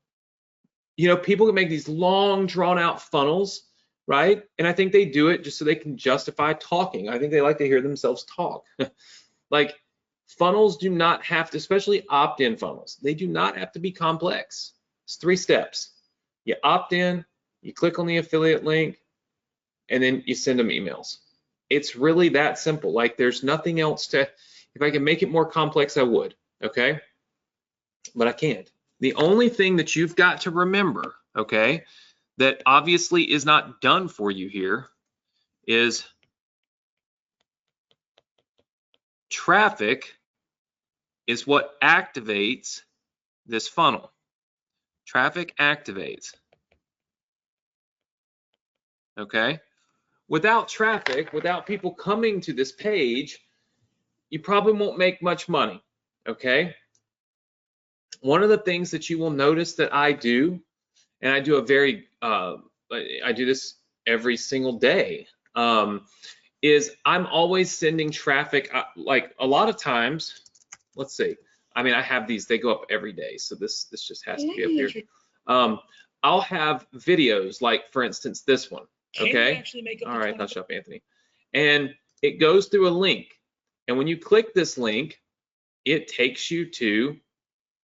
You know, people can make these long, drawn out funnels, right? And I think they do it just so they can justify talking. I think they like to hear themselves talk. Like, funnels do not have to, especially opt-in funnels, they do not have to be complex. It's 3 steps. You opt in, you click on the affiliate link, and then you send them emails. It's really that simple. Like, there's nothing else to, if I can make it more complex, I would, okay? But I can't. The only thing that you've got to remember, okay, that obviously is not done for you here is traffic is what activates this funnel. Traffic activates, okay? Without traffic, without people coming to this page, you probably won't make much money, okay? One of the things that you will notice that I do, and I do a very, I do this every single day, is I'm always sending traffic, like a lot of times, let's see, I mean, I have these, they go up every day, so this just has to be up here. I'll have videos, like for instance, this one, okay? All right, hush up, Anthony. And it goes through a link, and when you click this link, it takes you to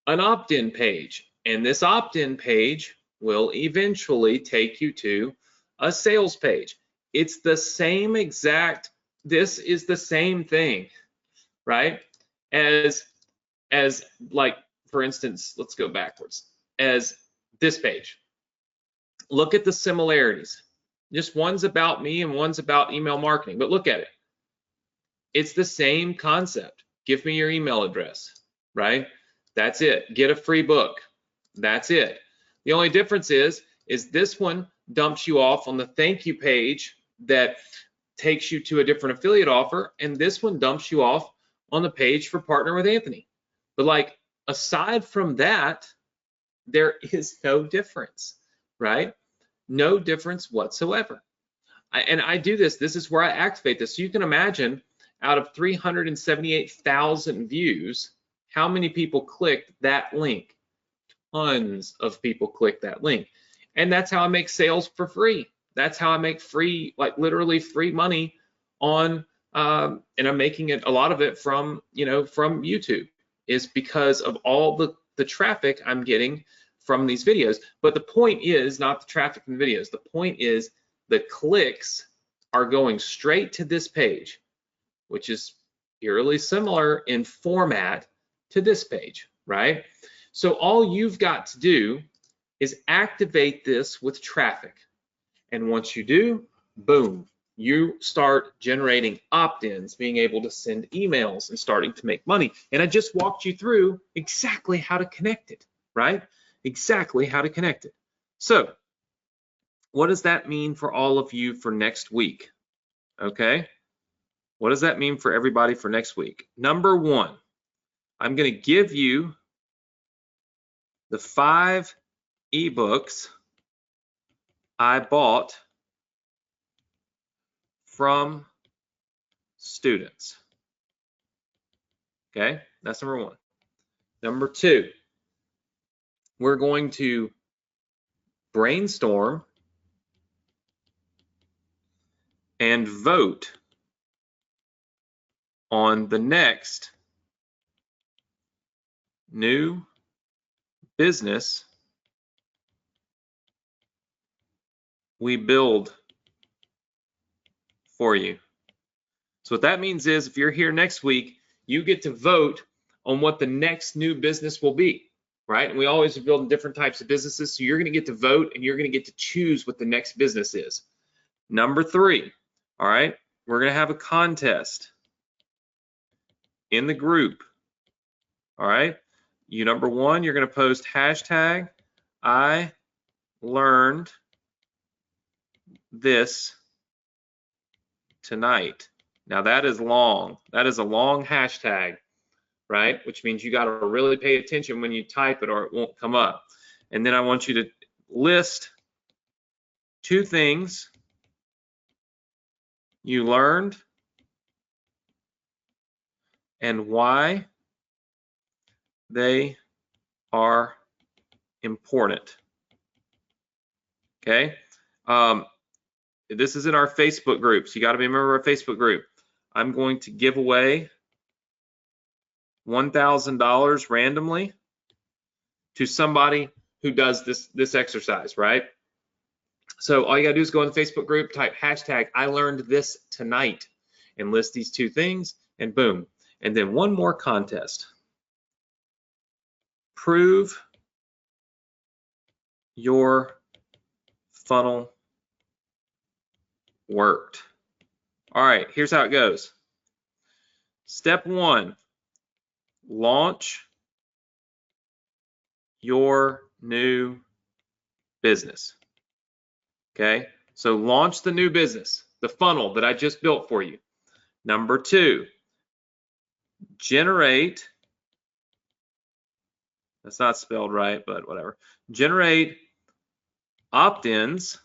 an opt-in page, and this opt-in page will eventually take you to a sales page. It's the same exact, this is the same thing, right? As like, for instance, let's go backwards, as this page. Look at the similarities. Just one's about me and one's about email marketing, but look at it. It's the same concept. Give me your email address, right? That's it. Get a free book. That's it. The only difference is this one dumps you off on the thank you page that takes you to a different affiliate offer, and this one dumps you off on the page for Partner with Anthony. But like, aside from that, there is no difference, right? No difference whatsoever. And I do this. This is where I activate this. So you can imagine, out of 378,000 views, how many people clicked that link? Tons of people click that link. And that's how I make sales for free. That's how I make free, like literally free money on, and I'm making it, a lot of it from, you know, from YouTube. is because of all the traffic I'm getting from these videos. But the point is not the traffic from the videos. The point is the clicks are going straight to this page, which is eerily similar in format to this page, right? So all you've got to do is activate this with traffic. And once you do, boom, you start generating opt-ins, being able to send emails and starting to make money. And I just walked you through exactly how to connect it, right? Exactly how to connect it. So what does that mean for all of you for next week? Okay. What does that mean for everybody for next week? Number one, I'm going to give you the 5 ebooks I bought from students. Okay, that's number one. Number two, we're going to brainstorm and vote on the next new business we build for you. So what that means is if you're here next week, you get to vote on what the next new business will be, right? And we always are building different types of businesses, so you're going to get to vote and you're going to get to choose what the next business is. Number three, all right, we're going to have a contest in the group, all right? You, number one, you're going to post hashtag I learned this tonight. Now that is long. That is a long hashtag, right? Which means you got to really pay attention when you type it or it won't come up. And then I want you to list 2 things you learned and why they are important. Okay. This is in our Facebook group, so you got to be a member of our Facebook group. I'm going to give away $1,000 randomly to somebody who does this exercise, right? So all you got to do is go in the Facebook group, type hashtag I learned this tonight, and list these 2 things, and boom. And then one more contest. Prove your funnel worked. All right, here's how it goes. Step 1, launch your new business. Okay, so launch the new business, the funnel that I just built for you. Number 2, generate, that's not spelled right, but whatever. Generate opt-ins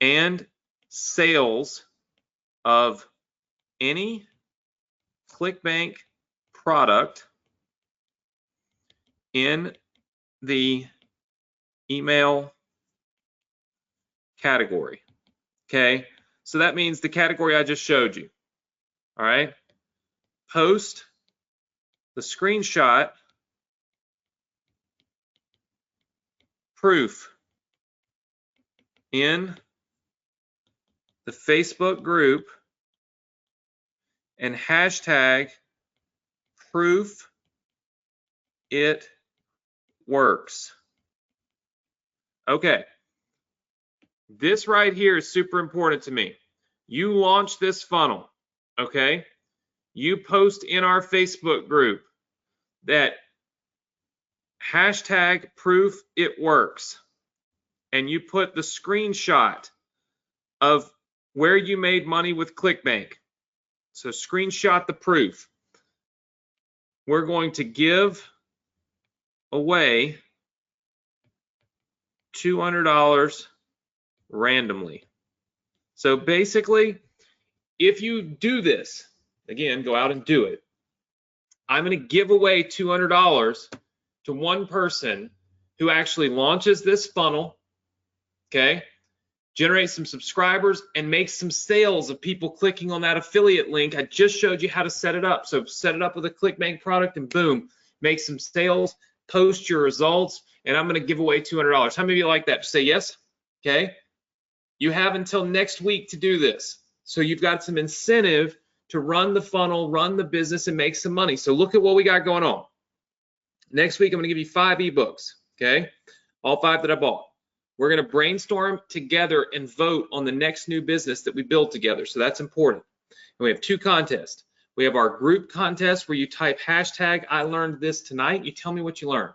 and sales of any ClickBank product in the email category. Okay, so that means the category I just showed you. All right, post the screenshot proof in the Facebook group and hashtag proof it works. Okay, this right here is super important to me. You launch this funnel, okay? You post in our Facebook group that hashtag proof it works, and you put the screenshot of where you made money with ClickBank. So screenshot the proof. We're going to give away $200 randomly. So basically, if you do this, again, go out and do it. I'm going to give away $200 to one person who actually launches this funnel, okay, generate some subscribers, and make some sales of people clicking on that affiliate link. I just showed you how to set it up. So set it up with a ClickBank product and boom, make some sales, post your results, and I'm going to give away $200. How many of you like that? Just say yes. Okay. You have until next week to do this. So you've got some incentive to run the funnel, run the business, and make some money. So look at what we got going on. Next week, I'm going to give you 5 ebooks. Okay. All 5 that I bought. We're going to brainstorm together and vote on the next new business that we build together. So that's important. And we have 2 contests. We have our group contest where you type hashtag I learned this tonight. You tell me what you learned.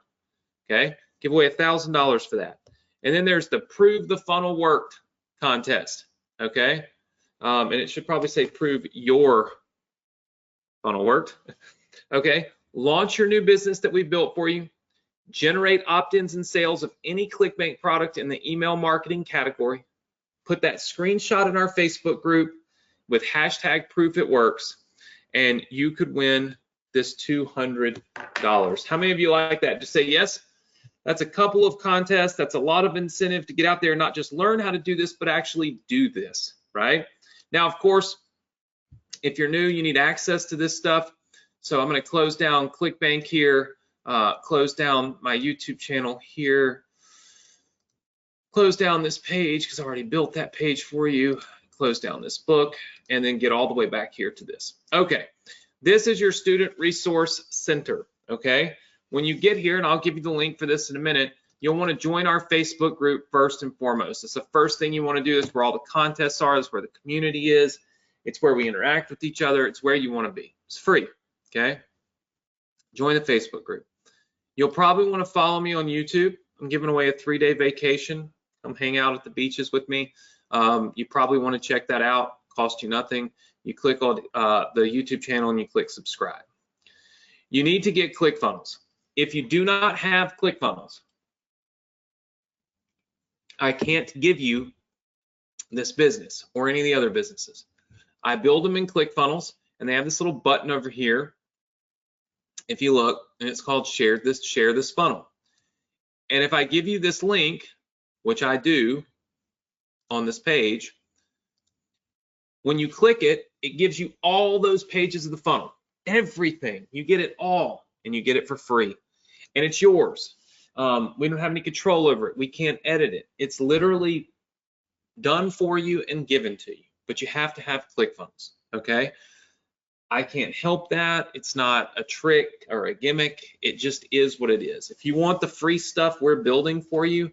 Okay. Give away $1,000 for that. And then there's the prove the funnel worked contest. Okay. And it should probably say prove your funnel worked. Okay. Launch your new business that we built for you. Generate opt-ins and sales of any ClickBank product in the email marketing category. Put that screenshot in our Facebook group with hashtag proof it works, and you could win this $200. How many of you like that? Just say yes. That's a couple of contests. That's a lot of incentive to get out there and not just learn how to do this, but actually do this, right? Now, of course, if you're new, you need access to this stuff. So I'm going to close down ClickBank here. Close down my YouTube channel here, close down this page because I already built that page for you, close down this book, and then get all the way back here to this. Okay, this is your Student Resource Center, okay? When you get here, and I'll give you the link for this in a minute, you'll want to join our Facebook group first and foremost. It's the first thing you want to do. It's where all the contests are. It's where the community is. It's where we interact with each other. It's where you want to be. It's free, okay? Join the Facebook group. You'll probably want to follow me on YouTube. I'm giving away a 3-day vacation. Come hang out at the beaches with me. You probably want to check that out. Cost you nothing. You click on the YouTube channel and you click subscribe. You need to get ClickFunnels. If you do not have ClickFunnels, I can't give you this business or any of the other businesses. I build them in ClickFunnels, and they have this little button over here. If you look, and it's called share this funnel. And if I give you this link, which I do on this page, when you click it, it gives you all those pages of the funnel, everything. You get it all, and you get it for free. And it's yours. We don't have any control over it. We can't edit it. It's literally done for you and given to you, but you have to have ClickFunnels, okay? I can't help that. It's not a trick or a gimmick. It just is what it is. If you want the free stuff we're building for you,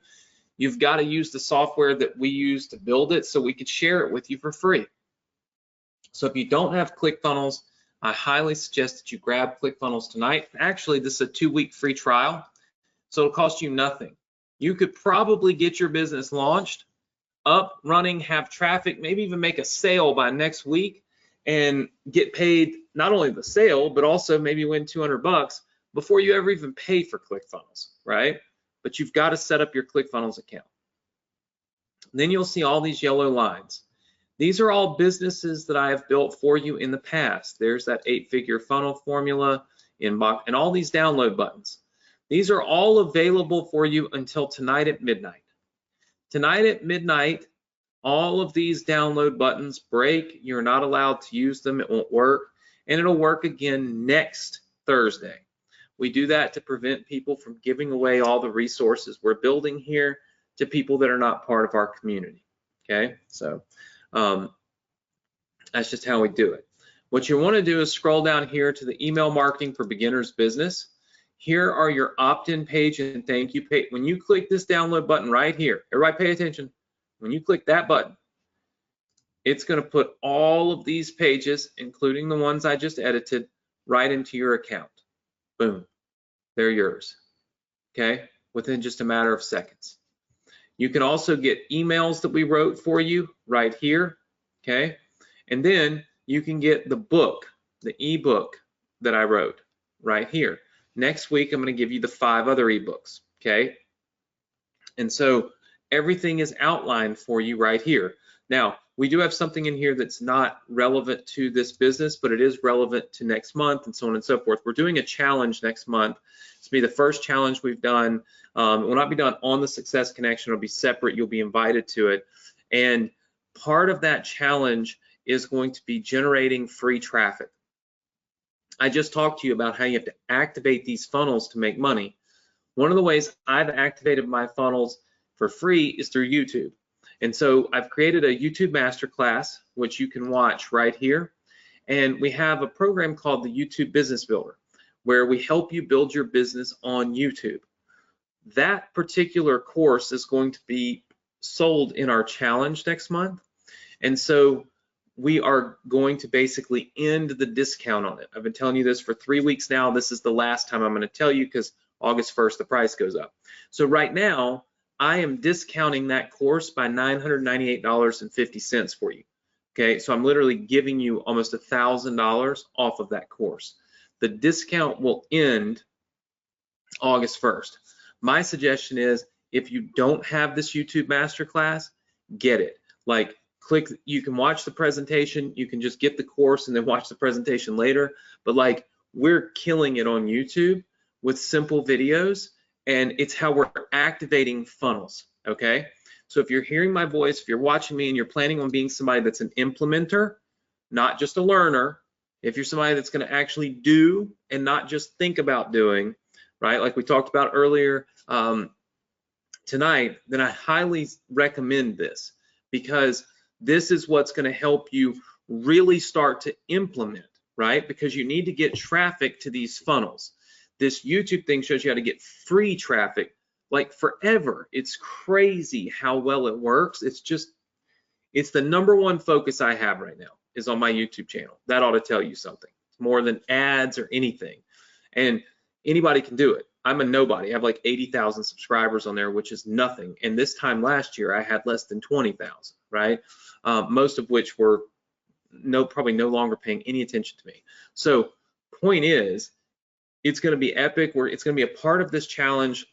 you've got to use the software that we use to build it so we could share it with you for free. So if you don't have ClickFunnels, I highly suggest that you grab ClickFunnels tonight. Actually, this is a 2-week free trial, so it'll cost you nothing. You could probably get your business launched, up, running, have traffic, maybe even make a sale by next week, and get paid not only the sale, but also maybe win $200 before you ever even pay for ClickFunnels, right? But you've got to set up your ClickFunnels account. Then you'll see all these yellow lines. These are all businesses that I have built for you in the past. There's that 8-figure funnel formula, inbox, and all these download buttons. These are all available for you until tonight at midnight. Tonight at midnight, all of these download buttons break. You're not allowed to use them. It won't work. And it'll work again next Thursday. We do that to prevent people from giving away all the resources we're building here to people that are not part of our community. Okay, so that's just how we do it. What you want to do is scroll down here to the email marketing for beginners business. Here are your opt-in page and thank you page. When you click this download button right here, everybody pay attention. When you click that button, it's going to put all of these pages, including the ones I just edited, right into your account. Boom, they're yours, okay? Within just a matter of seconds. You can also get emails that we wrote for you right here, okay? And then you can get the book, the ebook that I wrote right here. Next week, I'm going to give you the 5 other ebooks, okay? And so everything is outlined for you right here. Now, we do have something in here that's not relevant to this business, but it is relevant to next month and so on and so forth. We're doing a challenge next month. It's going to be the first challenge we've done. It will not be done on the Success Connection. It'll be separate. You'll be invited to it. And part of that challenge is going to be generating free traffic. I just talked to you about how you have to activate these funnels to make money. One of the ways I've activated my funnels for free is through YouTube. And so I've created a YouTube masterclass, which you can watch right here. And we have a program called the YouTube Business Builder, where we help you build your business on YouTube. That particular course is going to be sold in our challenge next month. And so we are going to basically end the discount on it. I've been telling you this for 3 weeks now. This is the last time I'm going to tell you because August 1st, the price goes up. So right now, I am discounting that course by $998.50 for you. Okay, so I'm literally giving you almost $1,000 off of that course. The discount will end August 1st. My suggestion is if you don't have this YouTube masterclass, get it. Like, click, you can watch the presentation, you can just get the course and then watch the presentation later. But like, we're killing it on YouTube with simple videos, and it's how we're activating funnels, okay? So if you're hearing my voice, if you're watching me and you're planning on being somebody that's an implementer, not just a learner, if you're somebody that's gonna actually do and not just think about doing, right? Like we talked about earlier tonight, then I highly recommend this, because this is what's gonna help you really start to implement, right? Because you need to get traffic to these funnels. This YouTube thing shows you how to get free traffic like forever. It's crazy how well it works. It's the #1 focus I have right now is on my YouTube channel. That ought to tell you something. It's more than ads or anything. And anybody can do it. I'm a nobody. I have like 80,000 subscribers on there, which is nothing. And this time last year, I had less than 20,000, right? Most of which were probably no longer paying any attention to me. So point is, it's going to be epic. It's going to be a part of this challenge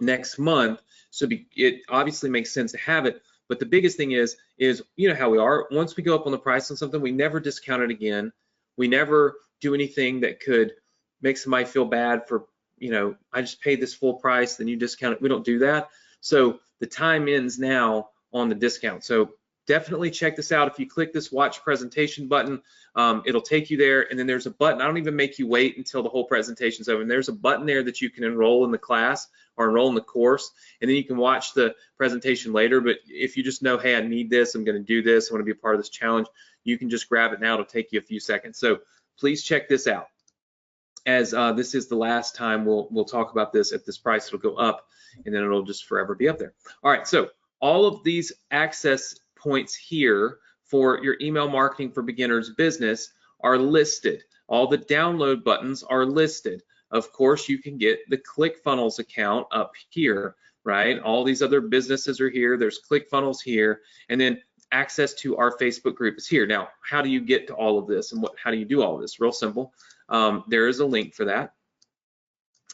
next month. So it obviously makes sense to have it. But the biggest thing is you know how we are. Once we go up on the price on something, we never discount it again. We never do anything that could make somebody feel bad for, I just paid this full price, then you discount it. We don't do that. So the time ends now on the discount. So definitely check this out. If you click this watch presentation button, it'll take you there, and then there's a button. I don't even make you wait until the whole presentation's over. And there's a button there that you can enroll in the class or enroll in the course, and then you can watch the presentation later. But if you just know, hey, I need this, I'm going to do this, I want to be a part of this challenge, you can just grab it now. It'll take you a few seconds. So please check this out, as this is the last time we'll talk about this at this price. It'll go up, and then it'll just forever be up there. All right, so all of these access points here for your email marketing for beginners business are listed. All the download buttons are listed. Of course, you can get the ClickFunnels account up here, right? All these other businesses are here. There's ClickFunnels here, and then access to our Facebook group is here. Now, how do you get to all of this, and how do you do all of this? Real simple. There is a link for that,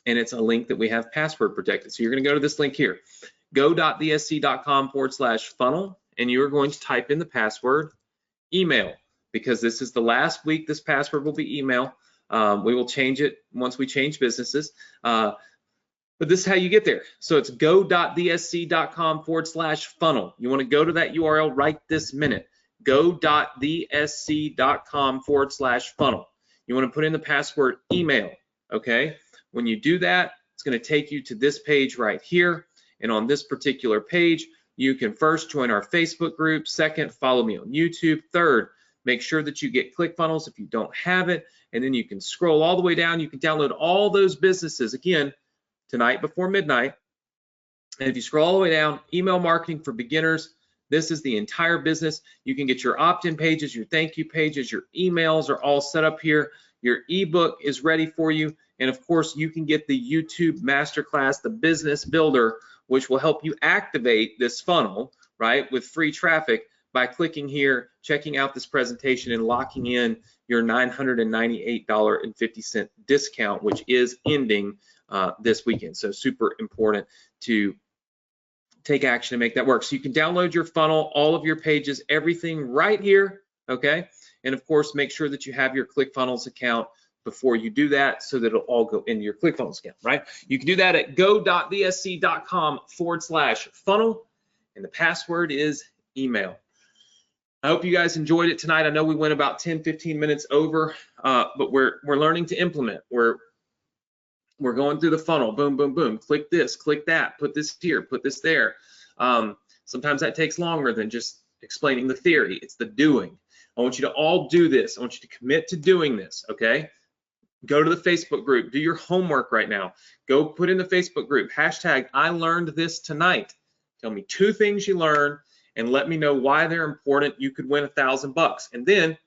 and it's a link that we have password protected. So you're going to go to this link here, go.thesc.com/funnel, and you are going to type in the password email, because this is the last week this password will be email. We will change it once we change businesses, but this is how you get there. So it's go.thesc.com/funnel. You want to go to that URL right this minute, go.thesc.com/funnel. You want to put in the password email, okay? When you do that, it's going to take you to this page right here, and on this particular page, you can first join our Facebook group. Second, follow me on YouTube. Third, make sure that you get ClickFunnels if you don't have it. And then you can scroll all the way down. You can download all those businesses, again, tonight before midnight. And if you scroll all the way down, email marketing for beginners, this is the entire business. You can get your opt-in pages, your thank you pages, your emails are all set up here. Your ebook is ready for you. And of course, you can get the YouTube Masterclass, the Business Builder, which will help you activate this funnel, right, with free traffic by clicking here, checking out this presentation, and locking in your $998.50 discount, which is ending this weekend. So super important to take action and make that work. So you can download your funnel, all of your pages, everything right here, okay? And of course, make sure that you have your ClickFunnels account before you do that, so that it'll all go into your ClickFunnels account, right? You can do that at go.thesc.com/funnel. and the password is email. I hope you guys enjoyed it tonight. I know we went about 10-15 minutes over, but we're learning to implement. We're going through the funnel, boom, boom, boom. Click this, click that, put this here, put this there. Sometimes that takes longer than just explaining the theory. It's the doing. I want you to all do this. I want you to commit to doing this, okay? Go to the Facebook group. Do your homework right now. Go put in the Facebook group, hashtag I learned this tonight. Tell me 2 things you learned and let me know why they're important. You could win $1,000. And then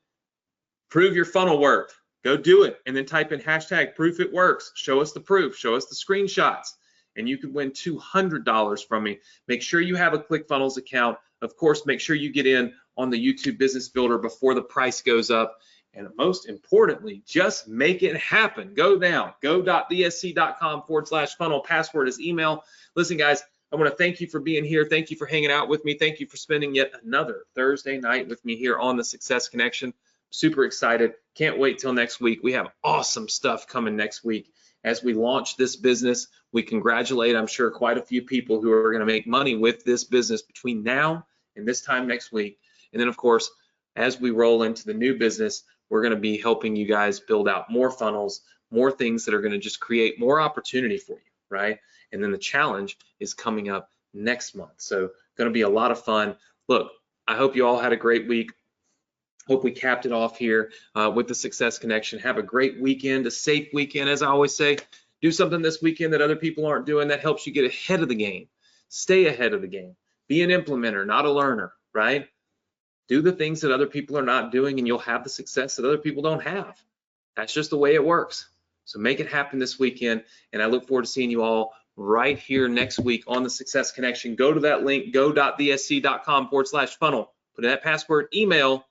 prove your funnel worked. Go do it. And then type in hashtag proof it works. Show us the proof. Show us the screenshots. And you could win $200 from me. Make sure you have a ClickFunnels account. Of course, make sure you get in on the YouTube Business Builder before the price goes up. And most importantly, just make it happen. Go down, go.bsc.com/funnel. Password is email. Listen, guys, I want to thank you for being here. Thank you for hanging out with me. Thank you for spending yet another Thursday night with me here on the Success Connection. Super excited. Can't wait till next week. We have awesome stuff coming next week as we launch this business. We congratulate, I'm sure, quite a few people who are going to make money with this business between now and this time next week. And then, of course, as we roll into the new business, we're going to be helping you guys build out more funnels, more things that are going to just create more opportunity for you, right? And then the challenge is coming up next month. So going to be a lot of fun. Look, I hope you all had a great week. Hope we capped it off here with the Success Connection. Have a great weekend, a safe weekend, as I always say. Do something this weekend that other people aren't doing that helps you get ahead of the game. Stay ahead of the game. Be an implementer, not a learner, right? Do the things that other people are not doing and you'll have the success that other people don't have. That's just the way it works. So make it happen this weekend, and I look forward to seeing you all right here next week on the Success Connection. Go to that link, go.bsc.com/funnel. Put in that password, email.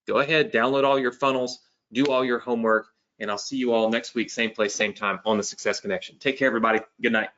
Go ahead, download all your funnels, do all your homework, and I'll see you all next week, same place, same time on the Success Connection. Take care, everybody. Good night.